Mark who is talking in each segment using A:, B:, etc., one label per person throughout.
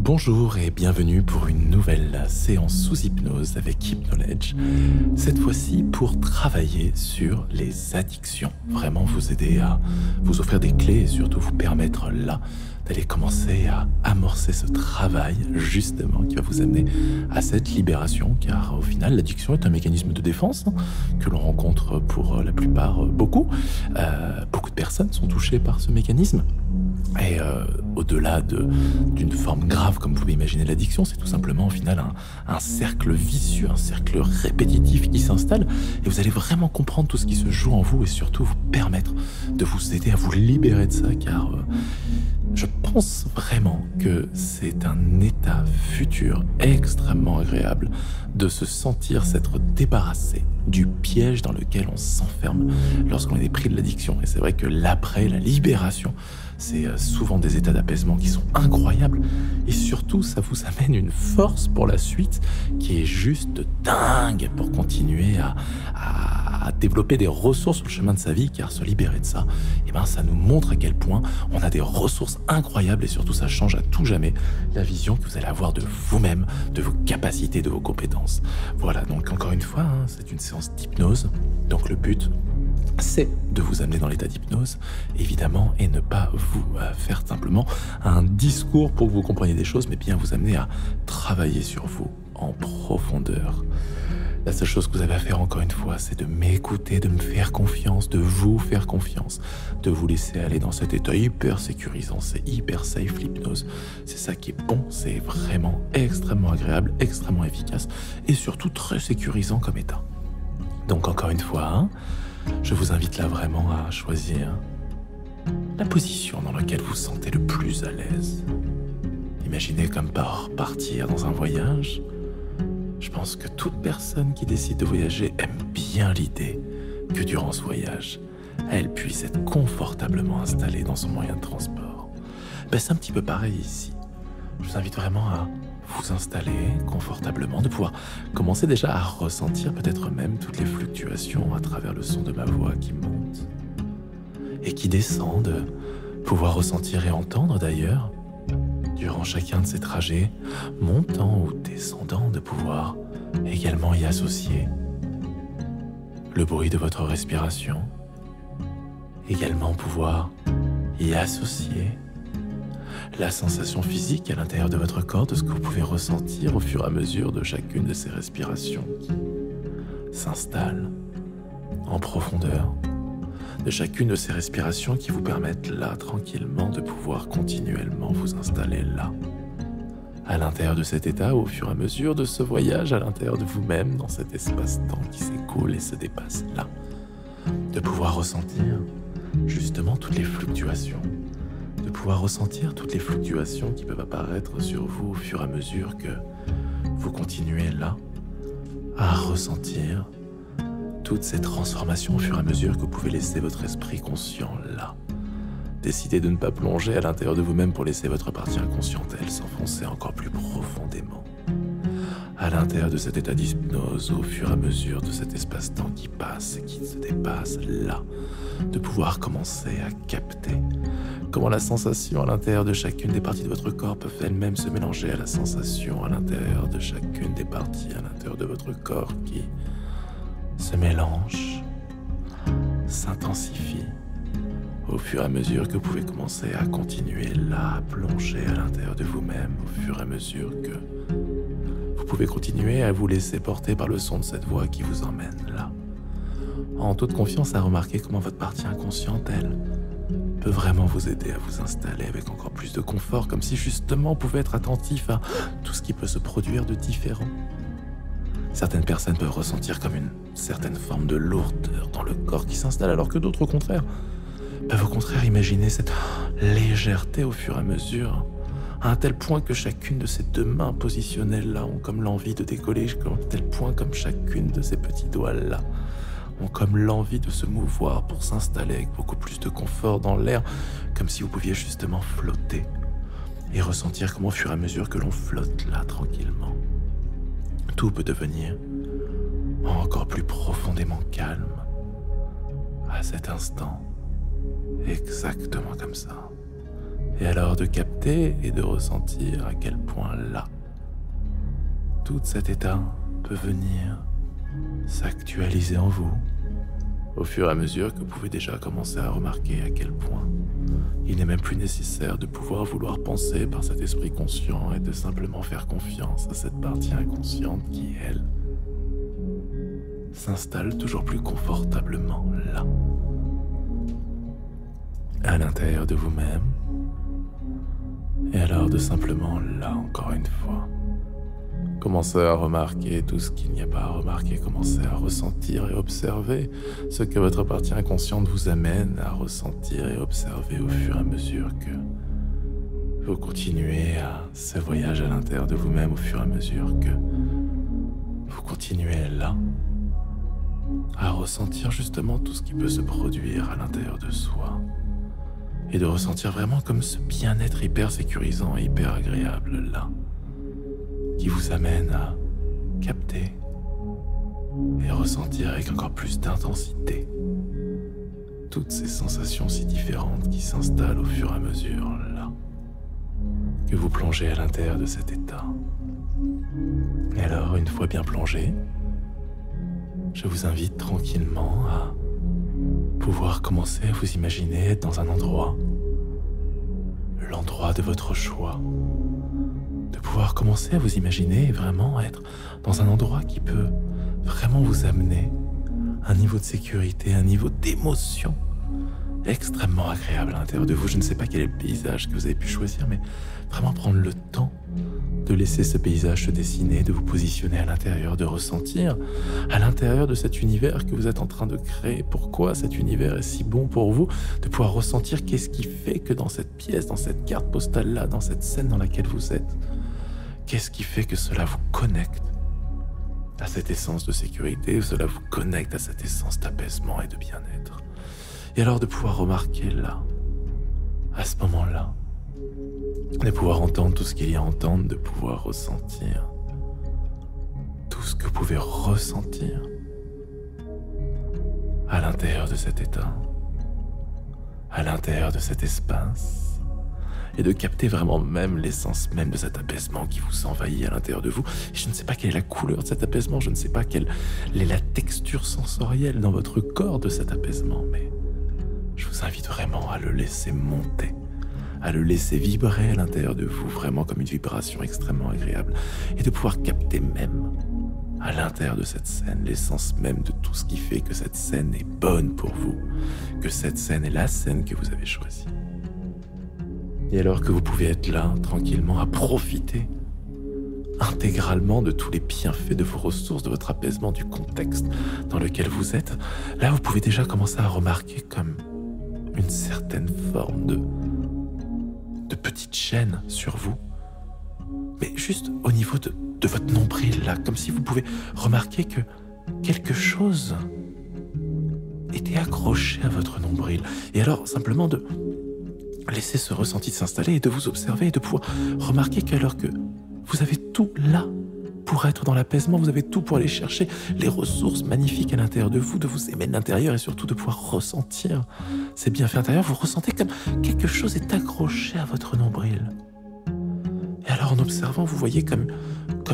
A: Bonjour et bienvenue pour une nouvelle séance sous hypnose avec Hypnoledge. Cette fois-ci pour travailler sur les addictions. Vraiment vous aider à vous offrir des clés et surtout vous permettre là d'aller commencer à amorcer ce travail justement qui va vous amener à cette libération, car au final l'addiction est un mécanisme de défense que l'on rencontre pour la plupart beaucoup. Beaucoup de personnes sont touchées par ce mécanisme. Et au-delà d'une forme grave, comme vous pouvez imaginer l'addiction, c'est tout simplement au final un cercle vicieux, un cercle répétitif qui s'installe. Et vous allez vraiment comprendre tout ce qui se joue en vous et surtout vous permettre de vous aider à vous libérer de ça, car je pense vraiment que c'est un état futur extrêmement agréable de se sentir s'être débarrassé du piège dans lequel on s'enferme lorsqu'on est pris de l'addiction. Et c'est vrai que l'après, la libération, c'est souvent des états d'apaisement qui sont incroyables. Et surtout, ça vous amène une force pour la suite qui est juste dingue pour continuer à développer des ressources sur le chemin de sa vie, car se libérer de ça, eh ben, ça nous montre à quel point on a des ressources incroyables et surtout ça change à tout jamais la vision que vous allez avoir de vous-même, de vos capacités, de vos compétences. Voilà, donc encore une fois, c'est une séance d'hypnose, donc le but c'est de vous amener dans l'état d'hypnose, évidemment, et ne pas vous faire simplement un discours pour que vous compreniez des choses, mais bien vous amener à travailler sur vous en profondeur. La seule chose que vous avez à faire, encore une fois, c'est de m'écouter, de me faire confiance, de vous faire confiance, de vous laisser aller dans cet état hyper sécurisant, c'est hyper safe l'hypnose. C'est ça qui est bon, c'est vraiment extrêmement agréable, extrêmement efficace et surtout très sécurisant comme état. Donc encore une fois, je vous invite là vraiment à choisir la position dans laquelle vous vous sentez le plus à l'aise. Imaginez comme partir dans un voyage. Je pense que toute personne qui décide de voyager aime bien l'idée que durant ce voyage, elle puisse être confortablement installée dans son moyen de transport. C'est un petit peu pareil ici. Je vous invite vraiment à vous installer confortablement, de pouvoir commencer déjà à ressentir peut-être même toutes les fluctuations à travers le son de ma voix qui monte et qui descend, de pouvoir ressentir et entendre d'ailleurs durant chacun de ces trajets, montant ou descendant, de pouvoir également y associer le bruit de votre respiration, également pouvoir y associer la sensation physique à l'intérieur de votre corps, de ce que vous pouvez ressentir au fur et à mesure de chacune de ces respirations qui s'installent en profondeur, de chacune de ces respirations qui vous permettent là, tranquillement, de pouvoir continuellement vous installer là, à l'intérieur de cet état, au fur et à mesure de ce voyage à l'intérieur de vous-même, dans cet espace-temps qui s'écoule et se dépasse là, de pouvoir ressentir justement toutes les fluctuations, de pouvoir ressentir toutes les fluctuations qui peuvent apparaître sur vous au fur et à mesure que vous continuez là à ressentir toute cette transformation au fur et à mesure que vous pouvez laisser votre esprit conscient là. Décidez de ne pas plonger à l'intérieur de vous-même pour laisser votre partie inconsciente, elle, s'enfoncer encore plus profondément à l'intérieur de cet état d'hypnose, au fur et à mesure de cet espace-temps qui passe et qui se dépasse là, de pouvoir commencer à capter comment la sensation à l'intérieur de chacune des parties de votre corps peuvent elles-mêmes se mélanger à la sensation à l'intérieur de chacune des parties à l'intérieur de votre corps qui se mélange, s'intensifie au fur et à mesure que vous pouvez commencer à continuer là, à plonger à l'intérieur de vous-même, au fur et à mesure que vous pouvez continuer à vous laisser porter par le son de cette voix qui vous emmène là. En toute confiance à remarquer comment votre partie inconsciente, elle, peut vraiment vous aider à vous installer avec encore plus de confort, comme si justement vous pouvez être attentif à tout ce qui peut se produire de différent. Certaines personnes peuvent ressentir comme une certaine forme de lourdeur dans le corps qui s'installe, alors que d'autres, au contraire, peuvent au contraire imaginer cette légèreté au fur et à mesure, à un tel point que chacune de ces deux mains positionnées là ont comme l'envie de décoller, à un tel point comme chacune de ces petits doigts là ont comme l'envie de se mouvoir pour s'installer avec beaucoup plus de confort dans l'air, comme si vous pouviez justement flotter et ressentir comment au fur et à mesure que l'on flotte là tranquillement, tout peut devenir encore plus profondément calme à cet instant, exactement comme ça. Et alors de capter et de ressentir à quel point là, tout cet état peut venir s'actualiser en vous, au fur et à mesure que vous pouvez déjà commencer à remarquer à quel point il n'est même plus nécessaire de pouvoir vouloir penser par cet esprit conscient et de simplement faire confiance à cette partie inconsciente qui, elle, s'installe toujours plus confortablement là, à l'intérieur de vous-même. Et alors de simplement là, encore une fois, commencez à remarquer tout ce qu'il n'y a pas à remarquer, commencez à ressentir et observer ce que votre partie inconsciente vous amène à ressentir et observer au fur et à mesure que vous continuez à ce voyage à l'intérieur de vous-même, au fur et à mesure que vous continuez là, à ressentir justement tout ce qui peut se produire à l'intérieur de soi. Et de ressentir vraiment comme ce bien-être hyper sécurisant et hyper agréable là, qui vous amène à capter et ressentir avec encore plus d'intensité toutes ces sensations si différentes qui s'installent au fur et à mesure là, que vous plongez à l'intérieur de cet état. Et alors, une fois bien plongé, je vous invite tranquillement à pouvoir commencer à vous imaginer être dans un endroit, l'endroit de votre choix, de pouvoir commencer à vous imaginer vraiment être dans un endroit qui peut vraiment vous amener un niveau de sécurité, un niveau d'émotion extrêmement agréable à l'intérieur de vous. Je ne sais pas quel est le paysage que vous avez pu choisir, mais vraiment prendre le temps de laisser ce paysage se dessiner, de vous positionner à l'intérieur, de ressentir à l'intérieur de cet univers que vous êtes en train de créer. Pourquoi cet univers est si bon pour vous, de pouvoir ressentir qu'est-ce qui fait que dans cette pièce, dans cette carte postale-là, dans cette scène dans laquelle vous êtes, qu'est-ce qui fait que cela vous connecte à cette essence de sécurité, cela vous connecte à cette essence d'apaisement et de bien-être. Et alors de pouvoir remarquer là, à ce moment-là, de pouvoir entendre tout ce qu'il y a à entendre, de pouvoir ressentir tout ce que vous pouvez ressentir à l'intérieur de cet état, à l'intérieur de cet espace, et de capter vraiment même l'essence même de cet apaisement qui vous envahit à l'intérieur de vous. Et je ne sais pas quelle est la couleur de cet apaisement, je ne sais pas quelle est la texture sensorielle dans votre corps de cet apaisement, mais je vous invite vraiment à le laisser monter, à le laisser vibrer à l'intérieur de vous, vraiment comme une vibration extrêmement agréable, et de pouvoir capter même à l'intérieur de cette scène l'essence même de tout ce qui fait que cette scène est bonne pour vous, que cette scène est la scène que vous avez choisie. Et alors que vous pouvez être là, tranquillement, à profiter intégralement de tous les bienfaits de vos ressources, de votre apaisement, du contexte dans lequel vous êtes, là vous pouvez déjà commencer à remarquer comme une certaine forme de petite chaîne sur vous, mais juste au niveau de votre nombril là, comme si vous pouvez remarquer que quelque chose était accroché à votre nombril. Et alors simplement de laisser ce ressenti s'installer et de vous observer et de pouvoir remarquer qu'alors que vous avez tout là pour être dans l'apaisement, vous avez tout pour aller chercher les ressources magnifiques à l'intérieur de vous, de vous aimer de l'intérieur et surtout de pouvoir ressentir ces bienfaits intérieurs. Vous ressentez comme quelque chose est accroché à votre nombril. Et alors en observant, vous voyez comme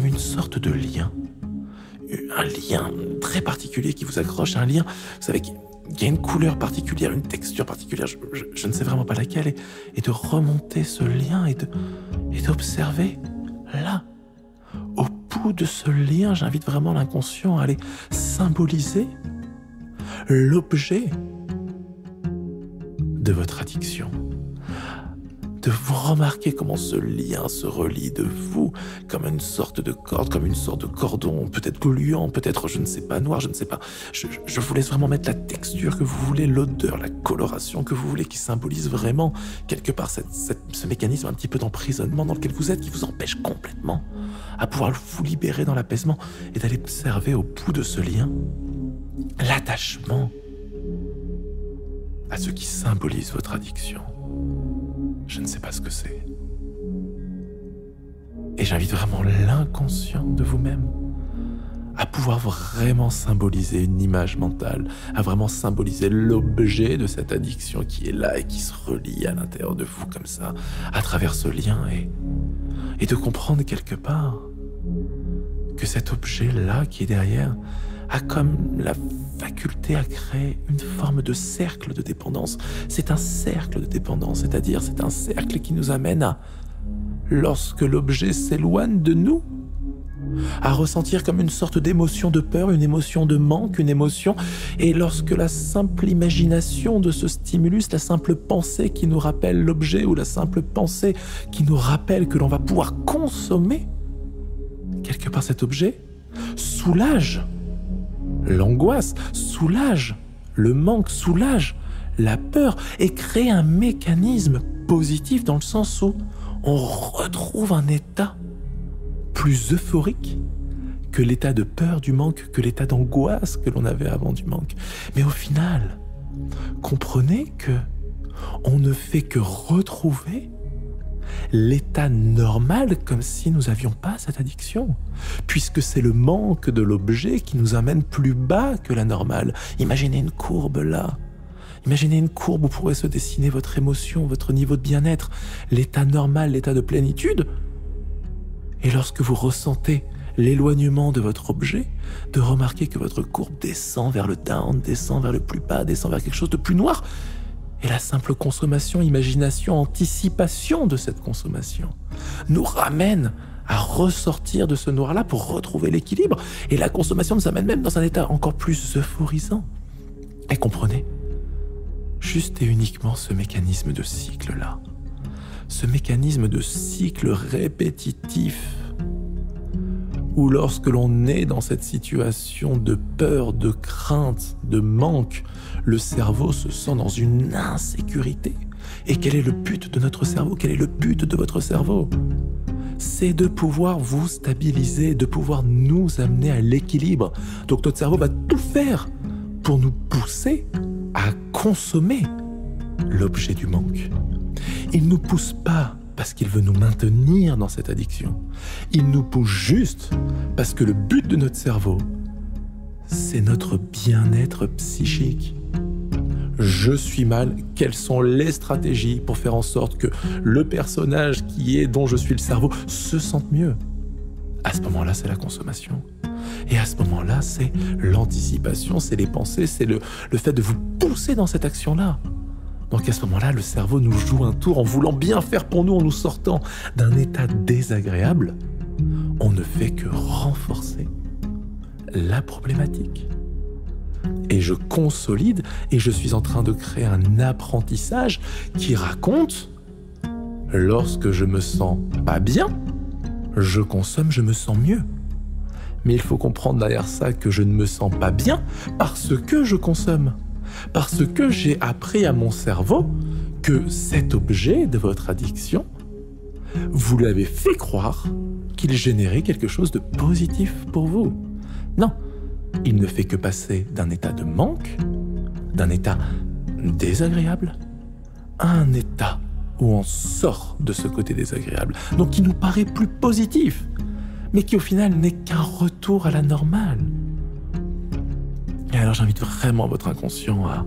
A: une sorte de lien. Un lien très particulier qui vous accroche, un lien, vous savez, qui a une couleur particulière, une texture particulière, je ne sais vraiment pas laquelle, et de remonter ce lien et d'observer là, au bout de ce lien, j'invite vraiment l'inconscient à aller symboliser l'objet de votre addiction. De vous remarquer comment ce lien se relie de vous comme une sorte de corde, comme une sorte de cordon, peut-être gluant, peut-être, je ne sais pas, noir, je ne sais pas. Je vous laisse vraiment mettre la texture que vous voulez, l'odeur, la coloration que vous voulez, qui symbolise vraiment quelque part ce mécanisme un petit peu d'emprisonnement dans lequel vous êtes, qui vous empêche complètement à pouvoir vous libérer dans l'apaisement et d'aller observer au bout de ce lien l'attachement à ce qui symbolise votre addiction. Je ne sais pas ce que c'est. Et j'invite vraiment l'inconscient de vous-même à pouvoir vraiment symboliser une image mentale, à vraiment symboliser l'objet de cette addiction qui est là et qui se relie à l'intérieur de vous comme ça, à travers ce lien, et de comprendre quelque part que cet objet-là qui est derrière a comme la faculté à créer une forme de cercle de dépendance. C'est un cercle de dépendance, c'est-à-dire c'est un cercle qui nous amène à, lorsque l'objet s'éloigne de nous, à ressentir comme une sorte d'émotion de peur, une émotion de manque, une émotion, et lorsque la simple imagination de ce stimulus, la simple pensée qui nous rappelle l'objet, ou la simple pensée qui nous rappelle que l'on va pouvoir consommer quelque part cet objet, soulage l'angoisse, soulage le manque, soulage la peur, et crée un mécanisme positif dans le sens où on retrouve un état plus euphorique que l'état de peur du manque, que l'état d'angoisse que l'on avait avant du manque. Mais au final, comprenez que on ne fait que retrouver l'état normal comme si nous n'avions pas cette addiction, puisque c'est le manque de l'objet qui nous amène plus bas que la normale. Imaginez une courbe là. Imaginez une courbe où pourrait se dessiner votre émotion, votre niveau de bien-être, l'état normal, l'état de plénitude. Et lorsque vous ressentez l'éloignement de votre objet, de remarquer que votre courbe descend vers le down, descend vers le plus bas, descend vers quelque chose de plus noir. Et la simple consommation, imagination, anticipation de cette consommation nous ramène à ressortir de ce noir-là pour retrouver l'équilibre. Et la consommation nous amène même dans un état encore plus euphorisant. Et comprenez, juste et uniquement ce mécanisme de cycle-là, ce mécanisme de cycle répétitif, où lorsque l'on est dans cette situation de peur, de crainte, de manque, le cerveau se sent dans une insécurité. Et quel est le but de notre cerveau? Quel est le but de votre cerveau? C'est de pouvoir vous stabiliser, de pouvoir nous amener à l'équilibre. Donc notre cerveau va tout faire pour nous pousser à consommer l'objet du manque. Il ne nous pousse pas parce qu'il veut nous maintenir dans cette addiction. Il nous pousse juste parce que le but de notre cerveau, c'est notre bien-être psychique. Je suis mal, quelles sont les stratégies pour faire en sorte que le personnage dont je suis le cerveau se sente mieux? À ce moment-là, c'est la consommation. Et à ce moment-là, c'est l'anticipation, c'est les pensées, c'est le fait de vous pousser dans cette action-là. Donc à ce moment-là, le cerveau nous joue un tour en voulant bien faire pour nous, en nous sortant d'un état désagréable. On ne fait que renforcer la problématique. Et je consolide et je suis en train de créer un apprentissage qui raconte lorsque je me sens pas bien, je consomme, je me sens mieux. Mais il faut comprendre derrière ça que je ne me sens pas bien parce que je consomme. Parce que j'ai appris à mon cerveau que cet objet de votre addiction, vous lui avez fait croire qu'il générait quelque chose de positif pour vous. Non, il ne fait que passer d'un état de manque, d'un état désagréable, à un état où on sort de ce côté désagréable. Donc qui nous paraît plus positif, mais qui au final n'est qu'un retour à la normale. Et alors j'invite vraiment votre inconscient à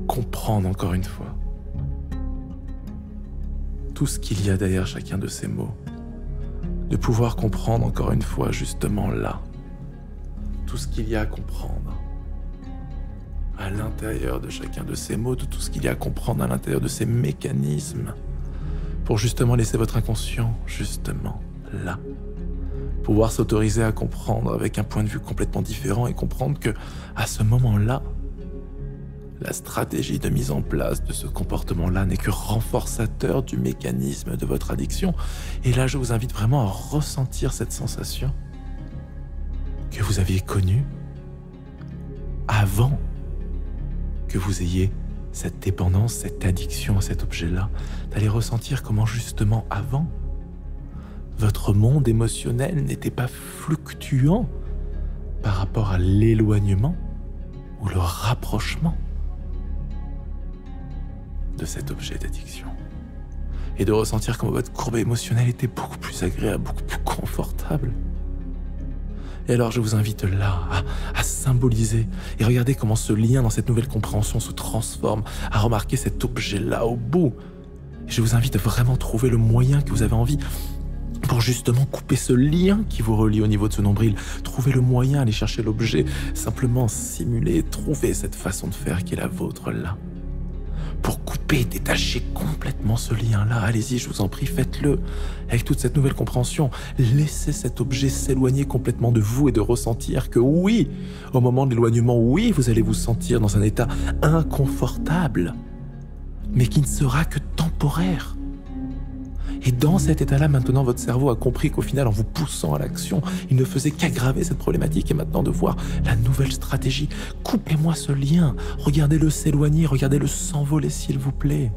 A: comprendre encore une fois tout ce qu'il y a derrière chacun de ces mots. De pouvoir comprendre encore une fois justement là, tout ce qu'il y a à comprendre à l'intérieur de chacun de ces mots, de tout ce qu'il y a à comprendre à l'intérieur de ces mécanismes, pour justement laisser votre inconscient justement là. Pouvoir s'autoriser à comprendre avec un point de vue complètement différent et comprendre que, à ce moment-là, la stratégie de mise en place de ce comportement-là n'est que renforçateur du mécanisme de votre addiction. Et là, je vous invite vraiment à ressentir cette sensation que vous aviez connue avant que vous ayez cette dépendance, cette addiction à cet objet-là, d'aller ressentir comment justement avant, votre monde émotionnel n'était pas fluctuant par rapport à l'éloignement ou le rapprochement de cet objet d'addiction. Et de ressentir comment votre courbe émotionnelle était beaucoup plus agréable, beaucoup plus confortable. Et alors je vous invite là à symboliser et regardez comment ce lien dans cette nouvelle compréhension se transforme, à remarquer cet objet-là au bout. Et je vous invite à vraiment trouver le moyen que vous avez envie pour justement couper ce lien qui vous relie au niveau de ce nombril. Trouvez le moyen, aller chercher l'objet, simplement simuler, trouver cette façon de faire qui est la vôtre là. Pour couper, détacher complètement ce lien-là, allez-y, je vous en prie, faites-le. Avec toute cette nouvelle compréhension, laissez cet objet s'éloigner complètement de vous et de ressentir que oui, au moment de l'éloignement, oui, vous allez vous sentir dans un état inconfortable, mais qui ne sera que temporaire. Et dans cet état-là, maintenant, votre cerveau a compris qu'au final, en vous poussant à l'action, il ne faisait qu'aggraver cette problématique. Et maintenant, de voir la nouvelle stratégie. Coupez-moi ce lien. Regardez-le s'éloigner. Regardez-le s'envoler, s'il vous plaît.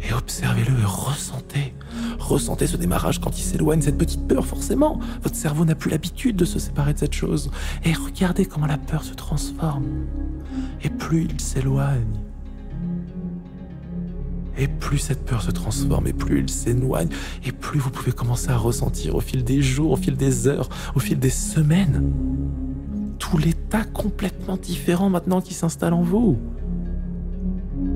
A: Et observez-le et ressentez. Ressentez ce démarrage quand il s'éloigne, cette petite peur, forcément. Votre cerveau n'a plus l'habitude de se séparer de cette chose. Et regardez comment la peur se transforme. Et plus il s'éloigne, et plus cette peur se transforme, et plus il s'éloigne, et plus vous pouvez commencer à ressentir au fil des jours, au fil des heures, au fil des semaines, tout l'état complètement différent maintenant qui s'installe en vous.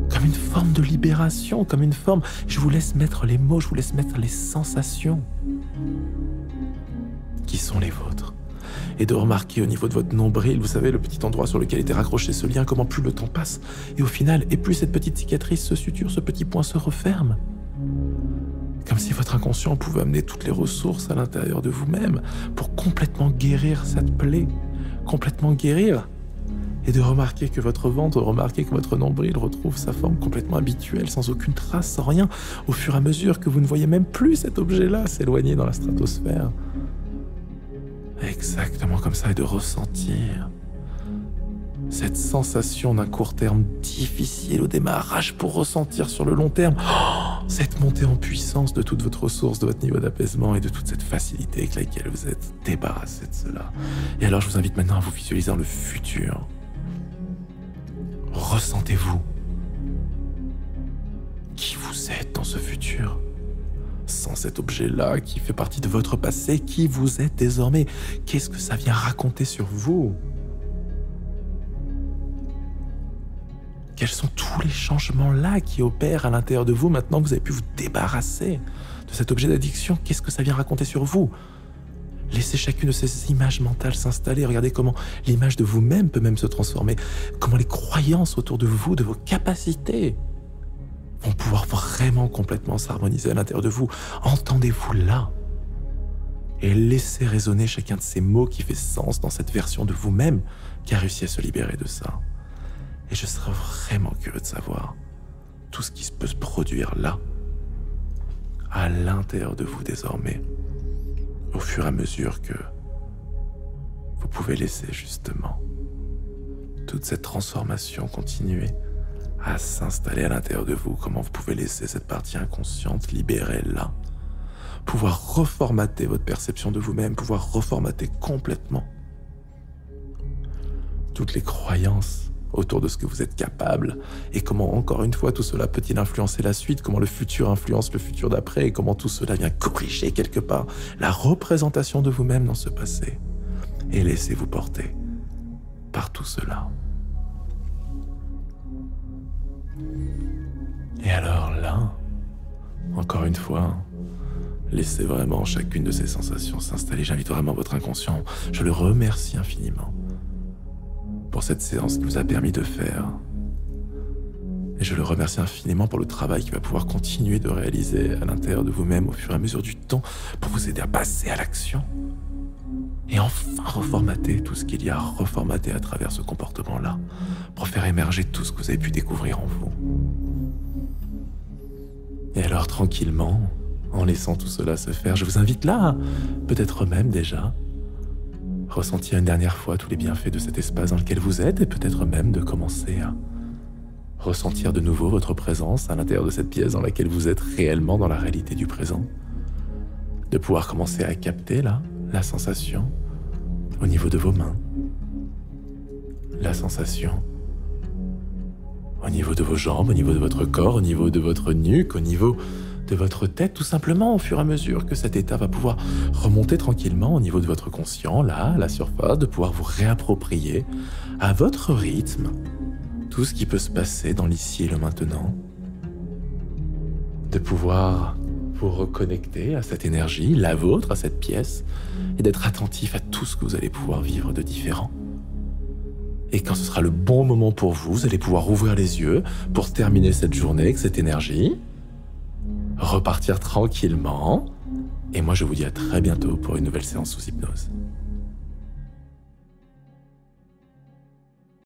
A: Comme une forme de libération, comme une forme... Je vous laisse mettre les mots, je vous laisse mettre les sensations qui sont les vôtres. Et de remarquer au niveau de votre nombril, vous savez, le petit endroit sur lequel était raccroché ce lien, comment plus le temps passe. Et au final, et plus cette petite cicatrice se suture, ce petit point se referme. Comme si votre inconscient pouvait amener toutes les ressources à l'intérieur de vous-même pour complètement guérir cette plaie. Complètement guérir. Et de remarquer que votre ventre, remarquer que votre nombril retrouve sa forme complètement habituelle, sans aucune trace, sans rien, au fur et à mesure que vous ne voyez même plus cet objet-là s'éloigner dans la stratosphère. Exactement comme ça, et de ressentir cette sensation d'un court terme difficile au démarrage pour ressentir sur le long terme cette montée en puissance de toute votre ressource, de votre niveau d'apaisement et de toute cette facilité avec laquelle vous êtes débarrassé de cela. Et alors je vous invite maintenant à vous visualiser dans le futur. Ressentez-vous qui vous êtes dans ce futur. Sans cet objet-là qui fait partie de votre passé, qui vous êtes désormais. Qu'est-ce que ça vient raconter sur vous? Quels sont tous les changements-là qui opèrent à l'intérieur de vous maintenant que vous avez pu vous débarrasser de cet objet d'addiction? Qu'est-ce que ça vient raconter sur vous? Laissez chacune de ces images mentales s'installer. Regardez comment l'image de vous-même peut même se transformer. Comment les croyances autour de vous, de vos capacités, vont pouvoir vraiment complètement s'harmoniser à l'intérieur de vous. Entendez-vous là et laissez résonner chacun de ces mots qui fait sens dans cette version de vous-même qui a réussi à se libérer de ça. Et je serais vraiment curieux de savoir tout ce qui peut se produire là, à l'intérieur de vous désormais, au fur et à mesure que vous pouvez laisser justement toute cette transformation continuer à s'installer à l'intérieur de vous, comment vous pouvez laisser cette partie inconsciente libérée là, pouvoir reformater votre perception de vous-même, pouvoir reformater complètement toutes les croyances autour de ce que vous êtes capable, et comment encore une fois tout cela peut-il influencer la suite, comment le futur influence le futur d'après, et comment tout cela vient corriger quelque part la représentation de vous-même dans ce passé, et laissez-vous porter par tout cela. Et alors là, encore une fois, laissez vraiment chacune de ces sensations s'installer. J'invite vraiment votre inconscient. Je le remercie infiniment pour cette séance qu'il nous a permis de faire. Et je le remercie infiniment pour le travail qu'il va pouvoir continuer de réaliser à l'intérieur de vous-même au fur et à mesure du temps pour vous aider à passer à l'action. Et enfin reformater tout ce qu'il y a à reformater à travers ce comportement-là pour faire émerger tout ce que vous avez pu découvrir en vous. Et alors tranquillement, en laissant tout cela se faire, je vous invite là, peut-être même déjà, ressentir une dernière fois tous les bienfaits de cet espace dans lequel vous êtes, et peut-être même de commencer à ressentir de nouveau votre présence à l'intérieur de cette pièce dans laquelle vous êtes réellement dans la réalité du présent. De pouvoir commencer à capter là, la sensation au niveau de vos mains, la sensation au niveau de vos jambes, au niveau de votre corps, au niveau de votre nuque, au niveau de votre tête, tout simplement au fur et à mesure que cet état va pouvoir remonter tranquillement au niveau de votre conscient, là, à la surface, de pouvoir vous réapproprier à votre rythme tout ce qui peut se passer dans l'ici et le maintenant, de pouvoir vous reconnecter à cette énergie, la vôtre, à cette pièce, et d'être attentif à tout ce que vous allez pouvoir vivre de différent. Et quand ce sera le bon moment pour vous, vous allez pouvoir ouvrir les yeux pour terminer cette journée avec cette énergie, repartir tranquillement, et moi je vous dis à très bientôt pour une nouvelle séance sous hypnose.